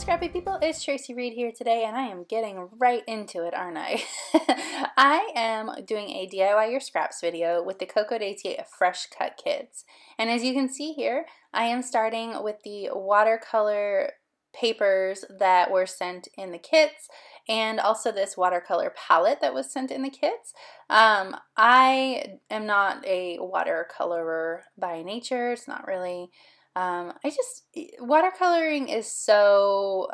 Scrappy people, it's Tracy Reed here today, and I am getting right into it, aren't I? I am doing a DIY Your Scraps video with the Cocoa Daisy Fresh Cut Kits. And as you can see here, I am starting with the watercolor papers that were sent in the kits, and also this watercolor palette that was sent in the kits. I am not a watercolorer by nature. It's not really... watercoloring is so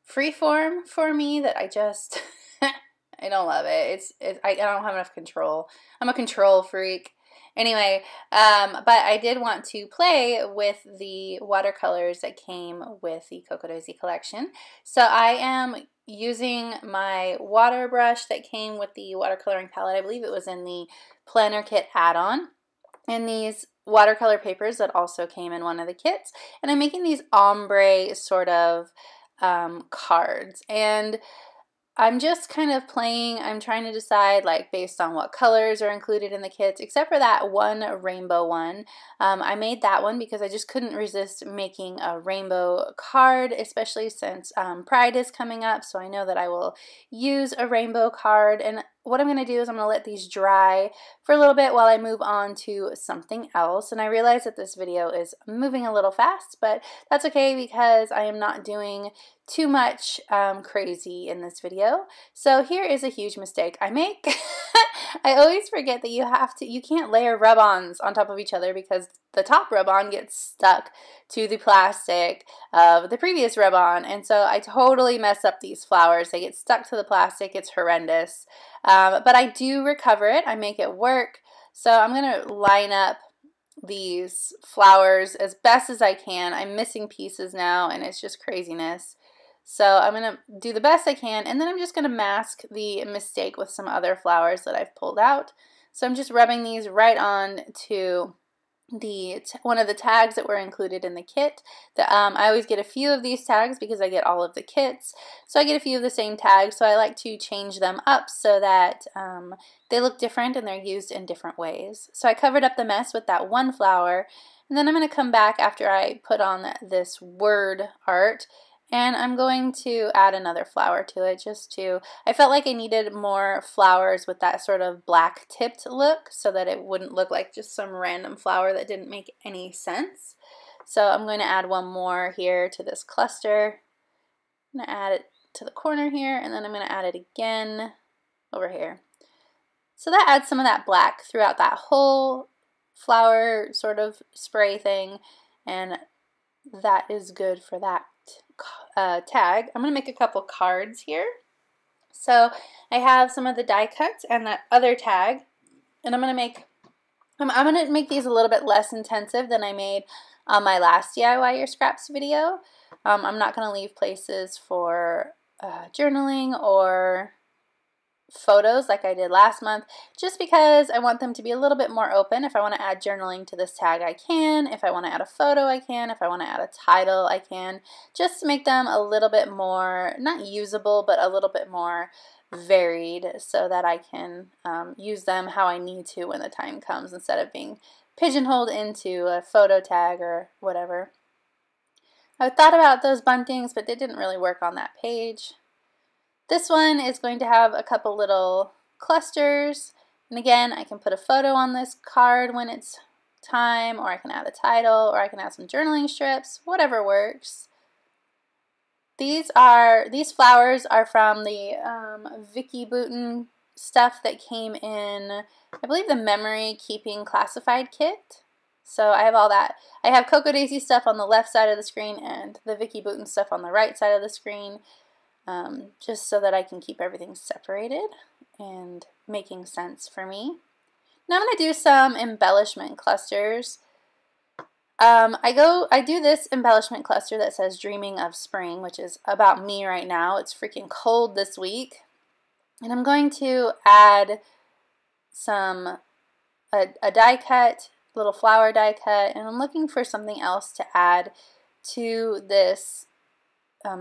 freeform for me that I just, I don't love it. I don't have enough control. I'm a control freak. Anyway, but I did want to play with the watercolors that came with the Cocoa Daisy collection. So I am using my water brush that came with the watercoloring palette. I believe it was in the planner kit add-on. And these watercolor papers that also came in one of the kits, and I'm making these ombre sort of cards, and I'm just kind of playing. I'm trying to decide, like, based on what colors are included in the kits, except for that one rainbow one. I made that one because I just couldn't resist making a rainbow card, especially since Pride is coming up, so I know that I will use a rainbow card. And what I'm going to do is I'm going to let these dry for a little bit while I move on to something else. And I realize that this video is moving a little fast, but that's okay because I am not doing too much crazy in this video. So here is a huge mistake I make. I always forget that you can't layer rub-ons on top of each other because the top rub-on gets stuck to the plastic of the previous rub-on, and so I totally mess up these flowers. They get stuck to the plastic. It's horrendous. But I do recover it. I make it work. So I'm going to line up these flowers as best as I can. I'm missing pieces now, and it's just craziness. So I'm going to do the best I can, and then I'm just going to mask the mistake with some other flowers that I've pulled out. So I'm just rubbing these right on to one of the tags that were included in the kit. I always get a few of these tags because I get all of the kits, so I get a few of the same tags, so I like to change them up so that they look different and they're used in different ways. So I covered up the mess with that one flower, and then I'm going to come back after I put on this word art, and I'm going to add another flower to it I felt like I needed more flowers with that sort of black tipped look so that it wouldn't look like just some random flower that didn't make any sense. So I'm going to add one more here to this cluster. I'm going to add it to the corner here, and then I'm going to add it again over here. So that adds some of that black throughout that whole flower sort of spray thing, and that is good for that tag. I'm going to make a couple cards here. So I have some of the die cuts and that other tag, and I'm going to make these a little bit less intensive than I made on my last DIY Your Scraps video. I'm not going to leave places for journaling or photos like I did last month, just because I want them to be a little bit more open. If I want to add journaling to this tag, I can. If I want to add a photo, I can. If I want to add a title, I can. Just to make them a little bit more, not usable, but a little bit more varied so that I can use them how I need to when the time comes instead of being pigeonholed into a photo tag or whatever. I thought about those buntings, but they didn't really work on that page. This one is going to have a couple little clusters, and again, I can put a photo on this card when it's time, or I can add a title, or I can add some journaling strips, whatever works. These flowers are from the Vicky Bouton stuff that came in, I believe, the Memory Keeping Classified kit. So I have all that. I have Cocoa Daisy stuff on the left side of the screen and the Vicky Bouton stuff on the right side of the screen. Just so that I can keep everything separated and making sense for me. Now I'm going to do some embellishment clusters. I do this embellishment cluster that says Dreaming of Spring, which is about me right now. It's freaking cold this week. And I'm going to add a die cut, little flower die cut, and I'm looking for something else to add to this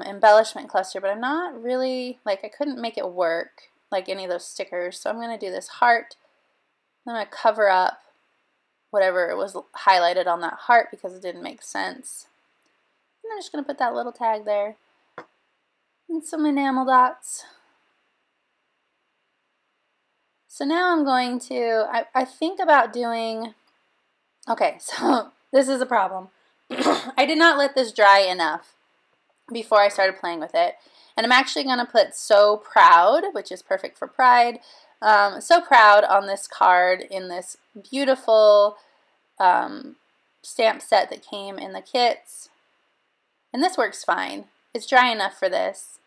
embellishment cluster, but I'm not really, I couldn't make it work like any of those stickers, so I'm going to do this heart. I'm going to cover up whatever was highlighted on that heart because it didn't make sense. And I'm just going to put that little tag there. And some enamel dots. So now I'm going to, I think about doing, okay, so this is a problem. I did not let this dry enough before I started playing with it. And I'm actually going to put So Proud, which is perfect for Pride, So Proud on this card in this beautiful stamp set that came in the kits. And this works fine. It's dry enough for this.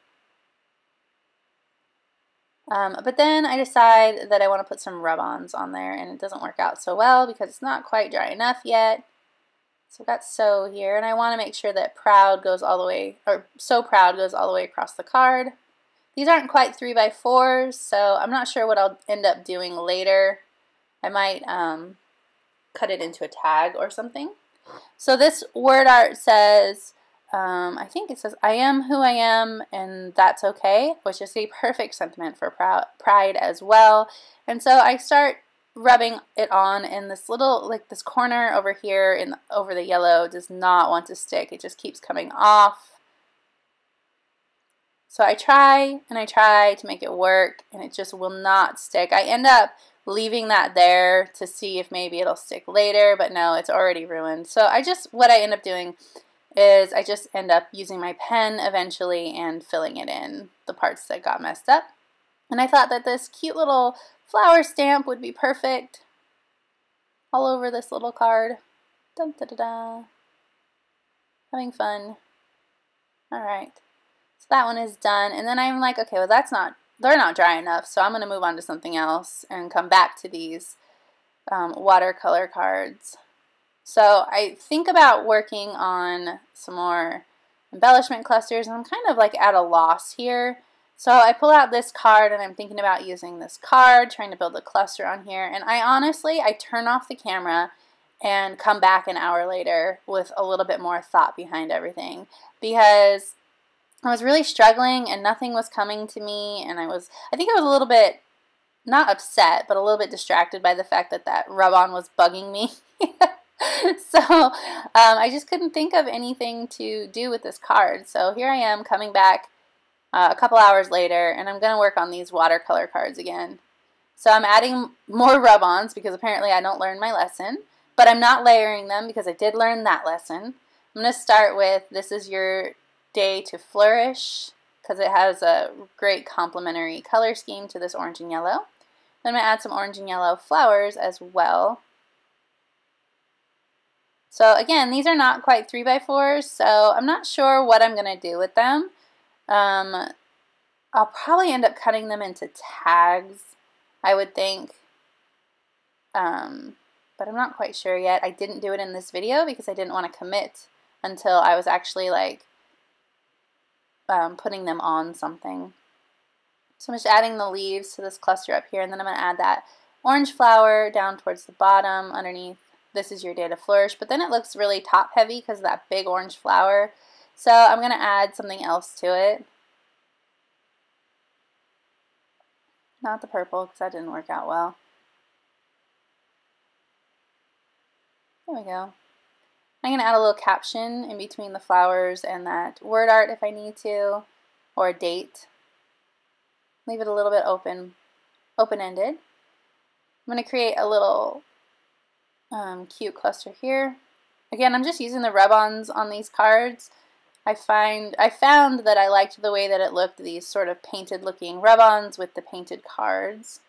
But then I decide that I want to put some rub-ons on there, and it doesn't work out so well because it's not quite dry enough yet. So I've got So here, and I want to make sure that Proud goes all the way, or So Proud goes all the way across the card. These aren't quite 3x4s, so I'm not sure what I'll end up doing later. I might cut it into a tag or something. So this word art says, I think it says, I am who I am, and that's okay, which is a perfect sentiment for pride as well. And so I start rubbing it on, and this little, like this corner over here over the yellow does not want to stick. It just keeps coming off. So I try and I try to make it work, and it just will not stick. I end up leaving that there to see if maybe it'll stick later, but no, it's already ruined. So what I end up doing is I just end up using my pen eventually and filling it in, the parts that got messed up. And I thought that this cute little flower stamp would be perfect all over this little card. Dun, da, da, da. Having fun. Alright, so that one is done. And then I'm like, okay, well they're not dry enough, so I'm going to move on to something else and come back to these watercolor cards. So I think about working on some more embellishment clusters, and I'm kind of like at a loss here. So I pull out this card, and I'm thinking about using this card, trying to build a cluster on here. And I turn off the camera and come back an hour later with a little bit more thought behind everything, because I was really struggling and nothing was coming to me, and I think I was a little bit, not upset, but a little bit distracted by the fact that that rub-on was bugging me. So I just couldn't think of anything to do with this card. So here I am coming back a couple hours later, and I'm going to work on these watercolor cards again. So I'm adding more rub-ons because apparently I don't learn my lesson, but I'm not layering them because I did learn that lesson. I'm going to start with This Is Your Day to Flourish because it has a great complementary color scheme to this orange and yellow. Then I'm going to add some orange and yellow flowers as well. So again, these are not quite 3x4s, so I'm not sure what I'm going to do with them. I'll probably end up cutting them into tags, I would think. But I'm not quite sure yet. I didn't do it in this video because I didn't want to commit until I was actually like putting them on something. So I'm just adding the leaves to this cluster up here, and then I'm going to add that orange flower down towards the bottom underneath This Is Your Day to Flourish, but then it looks really top heavy because of that big orange flower. So I'm going to add something else to it. Not the purple because that didn't work out well. There we go. I'm going to add a little caption in between the flowers and that word art if I need to, or a date. Leave it a little bit open-ended. I'm going to create a little cute cluster here. Again, I'm just using the rub-ons on these cards. I found that I liked the way that it looked, these sort of painted looking rub-ons with the painted cards.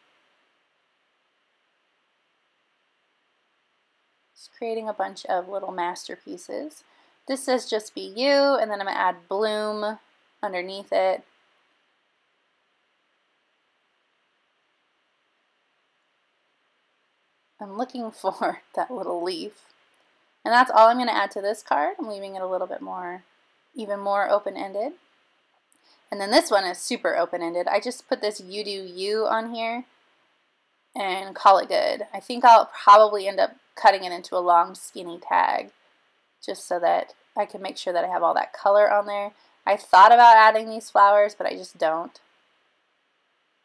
Just creating a bunch of little masterpieces. This says Just Be You, and then I'm going to add bloom underneath it. I'm looking for that little leaf. And that's all I'm going to add to this card. I'm leaving it a little bit more, even more open-ended. And then this one is super open-ended. I just put this You Do You on here and call it good. I think I'll probably end up cutting it into a long skinny tag just so that I can make sure that I have all that color on there. I thought about adding these flowers, but I just don't.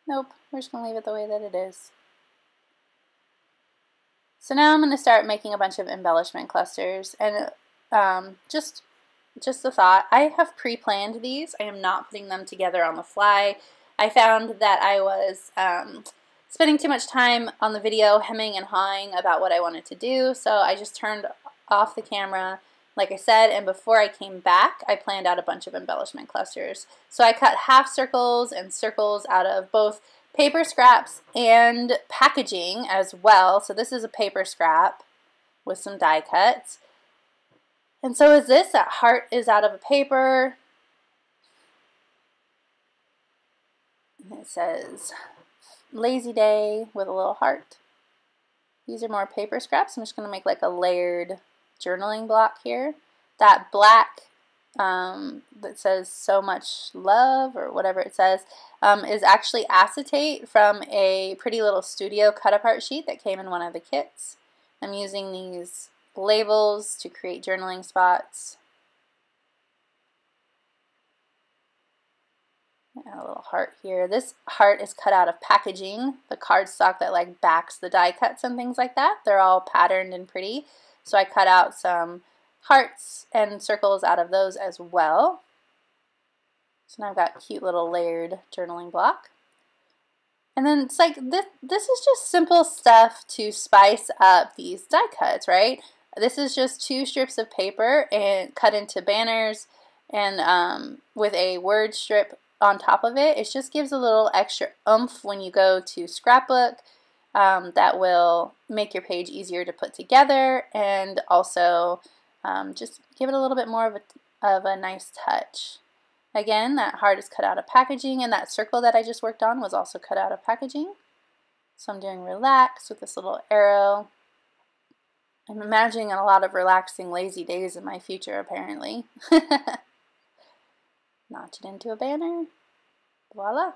Nope, we're just going to leave it the way that it is. So now I'm going to start making a bunch of embellishment clusters, and just just a thought. I have pre-planned these. I am not putting them together on the fly. I found that I was spending too much time on the video hemming and hawing about what I wanted to do, so I just turned off the camera, like I said, and before I came back, I planned out a bunch of embellishment clusters. So I cut half circles and circles out of both paper scraps and packaging as well. So this is a paper scrap with some die cuts. And so is this. That heart is out of a paper. And it says lazy day with a little heart. These are more paper scraps. I'm just going to make like a layered journaling block here. That black that says so much love or whatever it says is actually acetate from a Pretty Little Studio cut-apart sheet that came in one of the kits. I'm using these labels to create journaling spots. Add a little heart here. This heart is cut out of packaging, the cardstock that like backs the die cuts and things like that. They're all patterned and pretty. So I cut out some hearts and circles out of those as well. So now I've got a cute little layered journaling block. And then it's like, this is just simple stuff to spice up these die cuts, right? This is just 2 strips of paper and cut into banners and with a word strip on top of it. It just gives a little extra oomph when you go to scrapbook. That will make your page easier to put together and also just give it a little bit more of a nice touch. Again, that heart is cut out of packaging, and that circle that I just worked on was also cut out of packaging. So I'm doing relax with this little arrow. I'm imagining a lot of relaxing, lazy days in my future, apparently. Notch it into a banner. Voila.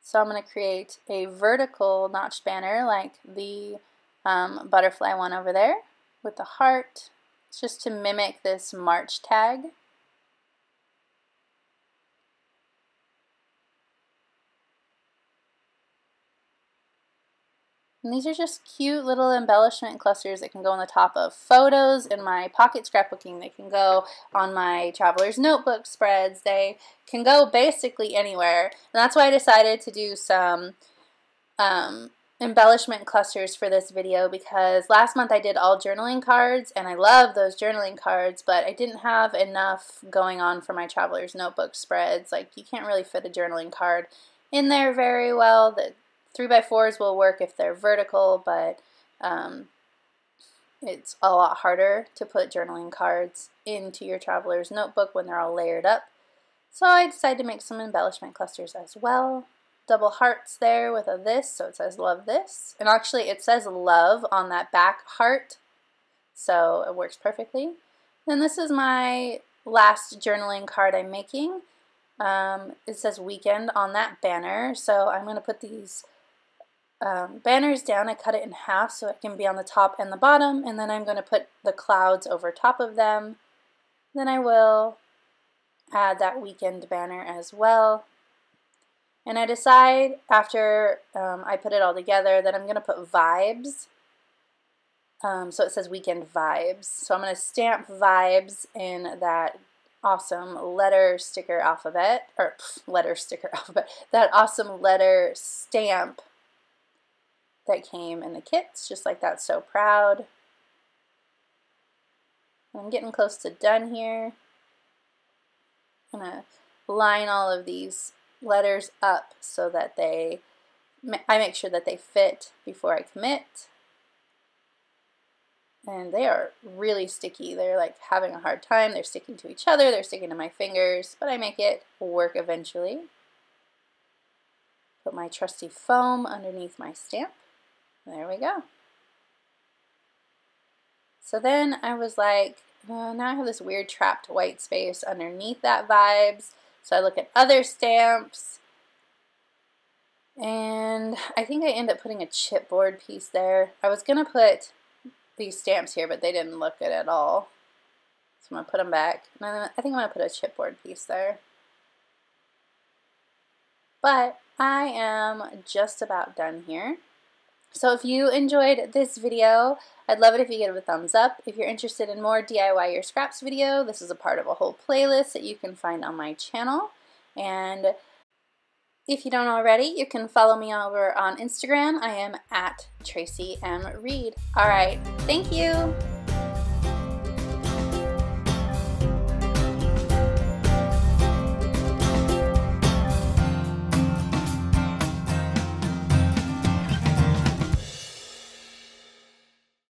So I'm going to create a vertical notched banner like the butterfly one over there with the heart. It's just to mimic this March tag. And these are just cute little embellishment clusters that can go on the top of photos in my pocket scrapbooking. They can go on my traveler's notebook spreads. They can go basically anywhere. And that's why I decided to do some embellishment clusters for this video, because last month I did all journaling cards and I love those journaling cards, but I didn't have enough going on for my traveler's notebook spreads. Like, you can't really fit a journaling card in there very well. The 3x4s will work if they're vertical, but it's a lot harder to put journaling cards into your traveler's notebook when they're all layered up. So I decided to make some embellishment clusters as well. Double hearts there with a this, so it says love this. And actually it says love on that back heart, so it works perfectly. And this is my last journaling card I'm making. It says weekend on that banner, so I'm going to put these banners down. I cut it in half so it can be on the top and the bottom, and then I'm going to put the clouds over top of them. Then I will add that weekend banner as well. And I decide after I put it all together that I'm going to put vibes. So it says weekend vibes. So I'm going to stamp vibes in that awesome letter sticker alphabet, that awesome letter stamp that came in the kits, just like that. So proud. I'm getting close to done here. I'm going to line all of these letters up so that I make sure that they fit before I commit. And they are really sticky. They're like having a hard time. They're sticking to each other. They're sticking to my fingers, but I make it work eventually. Put my trusty foam underneath my stamp. There we go. So then I was like, now I have this weird trapped white space underneath that vibes. So I look at other stamps, and I think I end up putting a chipboard piece there. I was going to put these stamps here, but they didn't look good at all. So I'm going to put them back. And I think I'm going to put a chipboard piece there. But I am just about done here. So if you enjoyed this video, I'd love it if you give it a thumbs up. If you're interested in more DIY Your Scraps video, this is a part of a whole playlist that you can find on my channel. And if you don't already, you can follow me over on Instagram. I am at Tracy M. Reed. All right, thank you.